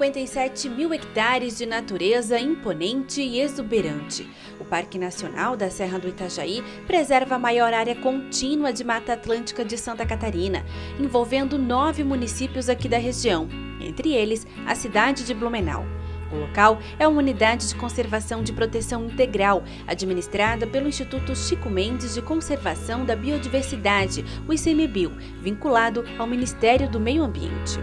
57 mil hectares de natureza imponente e exuberante. O Parque Nacional da Serra do Itajaí preserva a maior área contínua de Mata Atlântica de Santa Catarina, envolvendo 9 municípios aqui da região, entre eles a cidade de Blumenau. O local é uma unidade de conservação de proteção integral, administrada pelo Instituto Chico Mendes de Conservação da Biodiversidade, o ICMBio, vinculado ao Ministério do Meio Ambiente.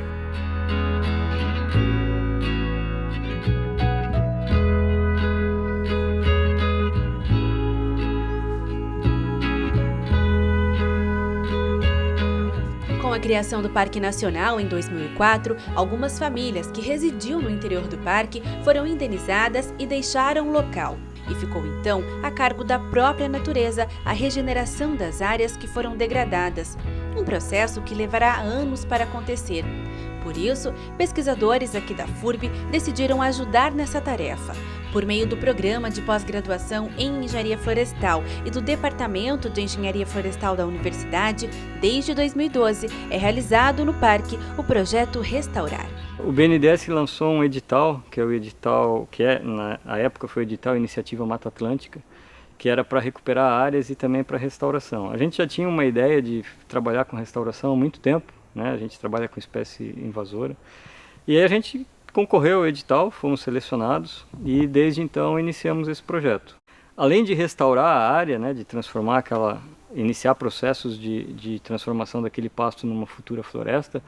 Com a criação do Parque Nacional em 2004, algumas famílias que residiam no interior do parque foram indenizadas e deixaram o local. E ficou então a cargo da própria natureza a regeneração das áreas que foram degradadas, um processo que levará anos para acontecer. Por isso, pesquisadores aqui da FURB decidiram ajudar nessa tarefa. Por meio do Programa de Pós-Graduação em Engenharia Florestal e do Departamento de Engenharia Florestal da Universidade, desde 2012, é realizado no parque o projeto Restaurar. O BNDES lançou um edital, que é o edital, na época foi o edital Iniciativa Mata Atlântica, que era para recuperar áreas e também para restauração. A gente já tinha uma ideia de trabalhar com restauração há muito tempo, né? A gente trabalha com espécie invasora, e aí a gente concorreu ao edital, fomos selecionados e desde então iniciamos esse projeto. Além de restaurar a área, né, de transformar iniciar processos de transformação daquele pasto numa futura floresta,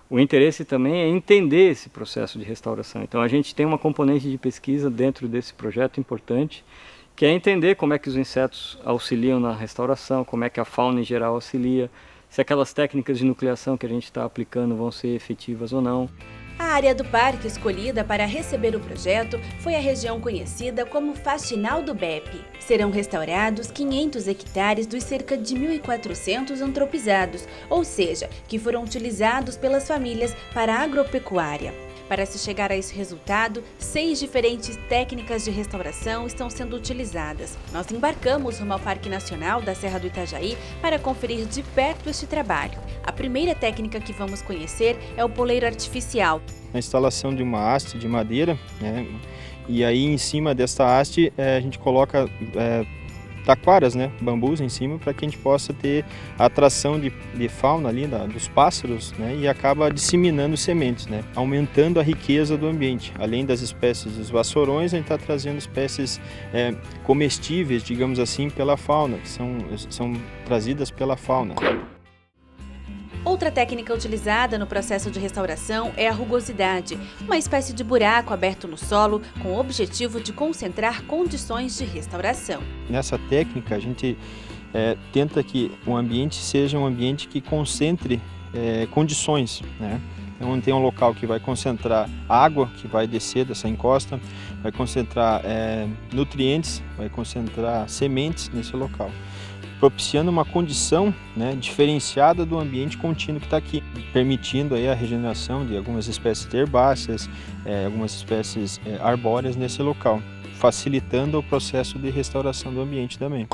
o interesse também é entender esse processo de restauração. Então a gente tem uma componente de pesquisa dentro desse projeto importante, que é entender como é que os insetos auxiliam na restauração, como é que a fauna em geral auxilia, se aquelas técnicas de nucleação que a gente está aplicando vão ser efetivas ou não. A área do parque escolhida para receber o projeto foi a região conhecida como Faxinal do Bepe. Serão restaurados 500 hectares dos cerca de 1.400 antropizados, ou seja, que foram utilizados pelas famílias para a agropecuária. Para se chegar a esse resultado, 6 diferentes técnicas de restauração estão sendo utilizadas. Nós embarcamos rumo ao Parque Nacional da Serra do Itajaí para conferir de perto este trabalho. A primeira técnica que vamos conhecer é o poleiro artificial. A instalação de uma haste de madeira, né? E aí em cima desta haste a gente coloca taquaras, né, bambus em cima, para que a gente possa ter a atração de fauna ali, dos pássaros, né, e acaba disseminando sementes, né, aumentando a riqueza do ambiente. Além das espécies dos vassourões, a gente está trazendo espécies comestíveis, digamos assim, pela fauna, que são trazidas pela fauna. Outra técnica utilizada no processo de restauração é a rugosidade, uma espécie de buraco aberto no solo com o objetivo de concentrar condições de restauração. Nessa técnica, a gente tenta que o ambiente seja um ambiente que concentre condições, né? Então, tem um local que vai concentrar água, que vai descer dessa encosta, vai concentrar nutrientes, vai concentrar sementes nesse local, propiciando uma condição, né, diferenciada do ambiente contínuo que está aqui, permitindo aí a regeneração de algumas espécies herbáceas, algumas espécies arbóreas nesse local, facilitando o processo de restauração do ambiente também.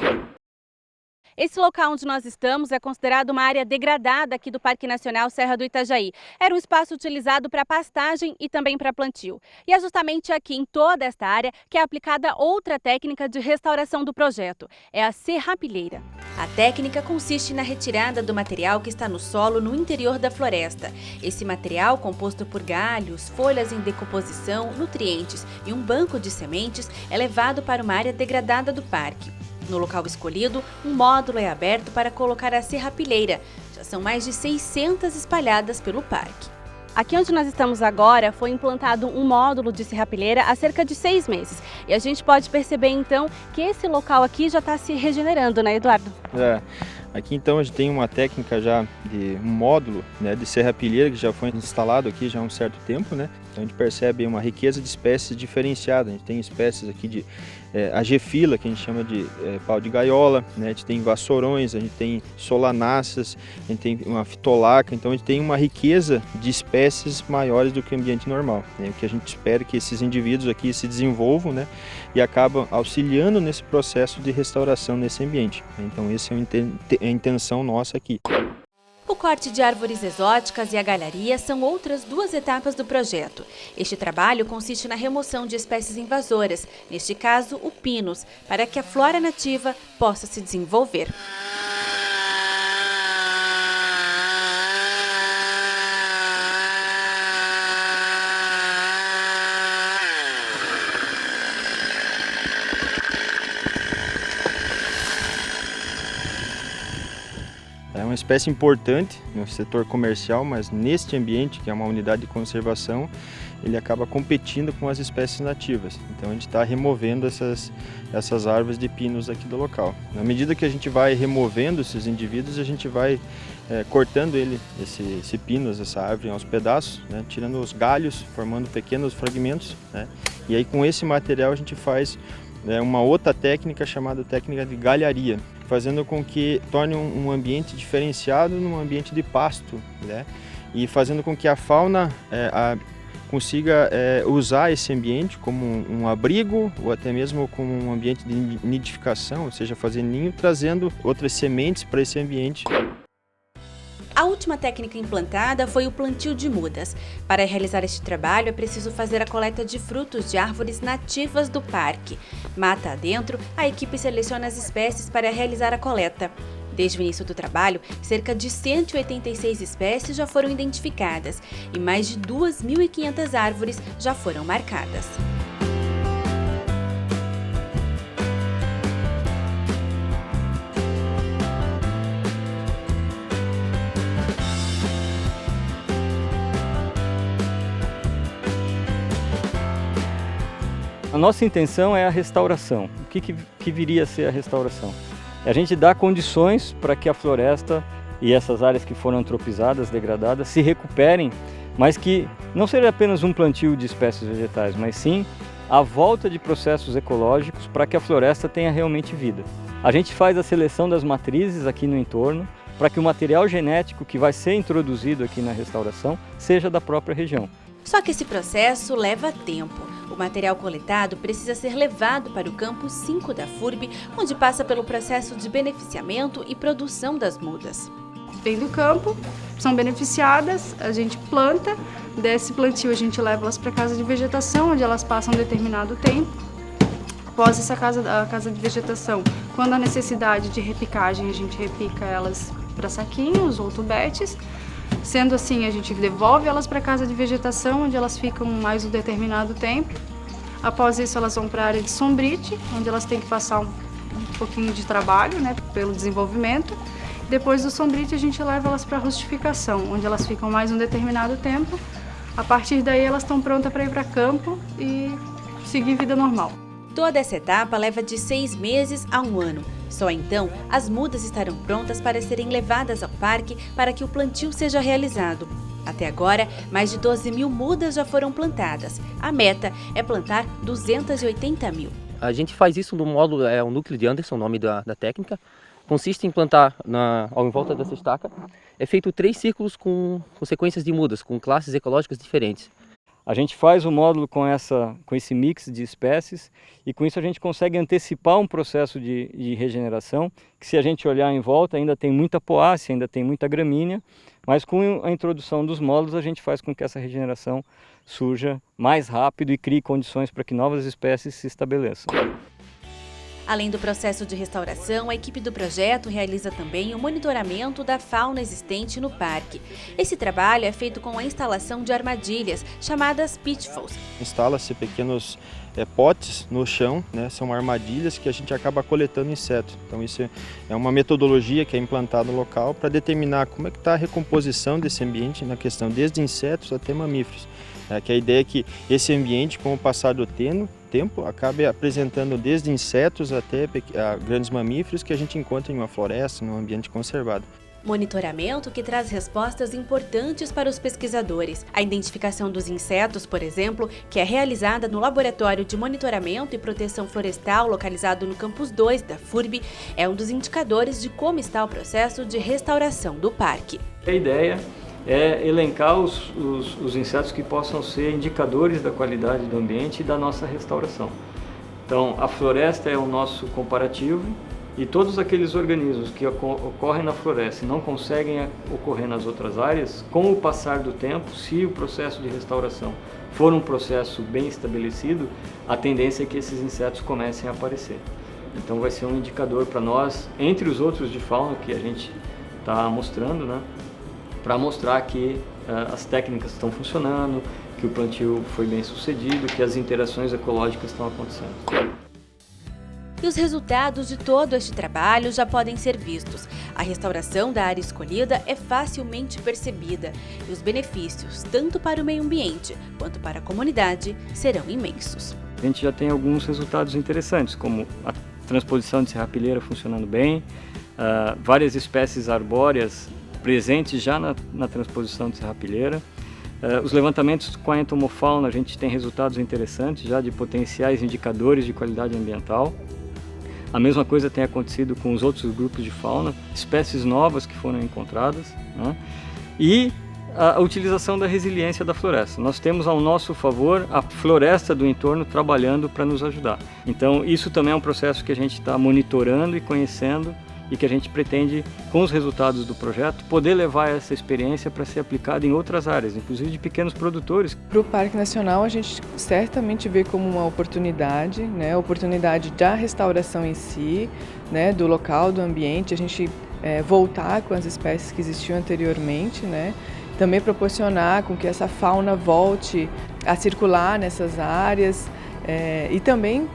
Esse local onde nós estamos é considerado uma área degradada aqui do Parque Nacional Serra do Itajaí. Era um espaço utilizado para pastagem e também para plantio. E é justamente aqui, em toda esta área, que é aplicada outra técnica de restauração do projeto. É a serrapilheira. A técnica consiste na retirada do material que está no solo no interior da floresta. Esse material, composto por galhos, folhas em decomposição, nutrientes e um banco de sementes, é levado para uma área degradada do parque. No local escolhido, um módulo é aberto para colocar a serrapilheira. Já são mais de 600 espalhadas pelo parque. Aqui onde nós estamos agora foi implantado um módulo de serrapilheira há cerca de 6 meses. E a gente pode perceber então que esse local aqui já está se regenerando, né, Eduardo? Aqui então a gente tem uma técnica já de um módulo, né, de serrapilheira que já foi instalado aqui já há um certo tempo, né? Então a gente percebe uma riqueza de espécies diferenciada. A gente tem espécies aqui de agefila, que a gente chama de pau de gaiola, né? A gente tem vassourões, a gente tem solanáceas, a gente tem uma fitolaca. Então a gente tem uma riqueza de espécies maiores do que o ambiente normal, né? O que a gente espera que esses indivíduos aqui se desenvolvam, né, e acabam auxiliando nesse processo de restauração nesse ambiente. Então essa é a intenção nossa aqui. O corte de árvores exóticas e a galharia são outras 2 etapas do projeto. Este trabalho consiste na remoção de espécies invasoras, neste caso o pinus, para que a flora nativa possa se desenvolver. É uma espécie importante no setor comercial, mas neste ambiente, que é uma unidade de conservação, ele acaba competindo com as espécies nativas. Então a gente está removendo essas árvores de pinus aqui do local. Na medida que a gente vai removendo esses indivíduos, a gente vai cortando esse pinus, essa árvore, aos pedaços, né, tirando os galhos, formando pequenos fragmentos, né, e aí com esse material a gente faz uma outra técnica chamada técnica de galharia, fazendo com que torne um ambiente diferenciado num ambiente de pasto, né? E fazendo com que a fauna consiga usar esse ambiente como um abrigo ou até mesmo como um ambiente de nidificação, ou seja, fazer ninho, trazendo outras sementes para esse ambiente. A última técnica implantada foi o plantio de mudas. Para realizar este trabalho, é preciso fazer a coleta de frutos de árvores nativas do parque. Mata adentro, a equipe seleciona as espécies para realizar a coleta. Desde o início do trabalho, cerca de 186 espécies já foram identificadas e mais de 2.500 árvores já foram marcadas. A nossa intenção é a restauração. O que viria a ser a restauração? É a gente dar condições para que a floresta e essas áreas que foram antropizadas, degradadas, se recuperem, mas que não seja apenas um plantio de espécies vegetais, mas sim a volta de processos ecológicos para que a floresta tenha realmente vida. A gente faz a seleção das matrizes aqui no entorno, para que o material genético que vai ser introduzido aqui na restauração seja da própria região. Só que esse processo leva tempo. O material coletado precisa ser levado para o campo 5 da FURB, onde passa pelo processo de beneficiamento e produção das mudas. Vem do campo, são beneficiadas, a gente planta, desse plantio a gente leva elas para a casa de vegetação, onde elas passam um determinado tempo. Após a casa de vegetação, quando há necessidade de repicagem, a gente repica elas para saquinhos ou tubetes. Sendo assim, a gente devolve elas para a casa de vegetação, onde elas ficam mais um determinado tempo. Após isso, elas vão para a área de sombrite, onde elas têm que passar um pouquinho de trabalho, né, pelo desenvolvimento. Depois do sombrite, a gente leva elas para a rustificação, onde elas ficam mais um determinado tempo. A partir daí, elas estão prontas para ir para campo e seguir vida normal. Toda essa etapa leva de 6 meses a 1 ano. Só então, as mudas estarão prontas para serem levadas ao parque para que o plantio seja realizado. Até agora, mais de 12.000 mudas já foram plantadas. A meta é plantar 280.000. A gente faz isso no módulo, o núcleo de Anderson, o nome da técnica. Consiste em plantar em volta dessa estaca. É feito 3 círculos com sequências de mudas, com classes ecológicas diferentes. A gente faz o módulo com esse mix de espécies e com isso a gente consegue antecipar um processo de regeneração, que se a gente olhar em volta ainda tem muita poácea, ainda tem muita gramínea, mas com a introdução dos módulos a gente faz com que essa regeneração surja mais rápido e crie condições para que novas espécies se estabeleçam. Além do processo de restauração, a equipe do projeto realiza também o monitoramento da fauna existente no parque. Esse trabalho é feito com a instalação de armadilhas, chamadas pitfalls. Instala-se pequenos potes no chão, né? São armadilhas que a gente acaba coletando insetos. Então isso é uma metodologia que é implantada no local para determinar como é que está a recomposição desse ambiente na questão desde insetos até mamíferos. Que a ideia é que esse ambiente, com o passar do tempo, acabe apresentando desde insetos até grandes mamíferos que a gente encontra em uma floresta, num ambiente conservado. Monitoramento que traz respostas importantes para os pesquisadores. A identificação dos insetos, por exemplo, que é realizada no Laboratório de Monitoramento e Proteção Florestal, localizado no Campus 2 da FURB, é um dos indicadores de como está o processo de restauração do parque. A ideia é elencar os insetos que possam ser indicadores da qualidade do ambiente e da nossa restauração. Então, a floresta é o nosso comparativo, E todos aqueles organismos que ocorrem na floresta e não conseguem ocorrer nas outras áreas, com o passar do tempo, se o processo de restauração for um processo bem estabelecido, a tendência é que esses insetos comecem a aparecer. Então vai ser um indicador para nós, entre os outros de fauna que a gente está mostrando, né, para mostrar que as técnicas estão funcionando, que o plantio foi bem sucedido, que as interações ecológicas estão acontecendo. E os resultados de todo este trabalho já podem ser vistos. A restauração da área escolhida é facilmente percebida e os benefícios, tanto para o meio ambiente quanto para a comunidade, serão imensos. A gente já tem alguns resultados interessantes, como a transposição de serrapilheira funcionando bem, várias espécies arbóreas presentes já na transposição de serrapilheira. Os levantamentos com a entomofauna, a gente tem resultados interessantes já de potenciais indicadores de qualidade ambiental. A mesma coisa tem acontecido com os outros grupos de fauna, espécies novas que foram encontradas, né? E a utilização da resiliência da floresta. Nós temos ao nosso favor a floresta do entorno trabalhando para nos ajudar. Então isso também é um processo que a gente está monitorando e conhecendo e que a gente pretende, com os resultados do projeto, poder levar essa experiência para ser aplicada em outras áreas, inclusive de pequenos produtores. Para o Parque Nacional, a gente certamente vê como uma oportunidade, né? Oportunidade da restauração em si, né? Do local, do ambiente, a gente voltar com as espécies que existiam anteriormente, né? Também proporcionar com que essa fauna volte a circular nessas áreas e também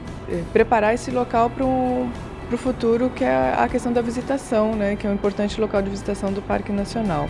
preparar esse local para o futuro, que é a questão da visitação, né, que é um importante local de visitação do Parque Nacional.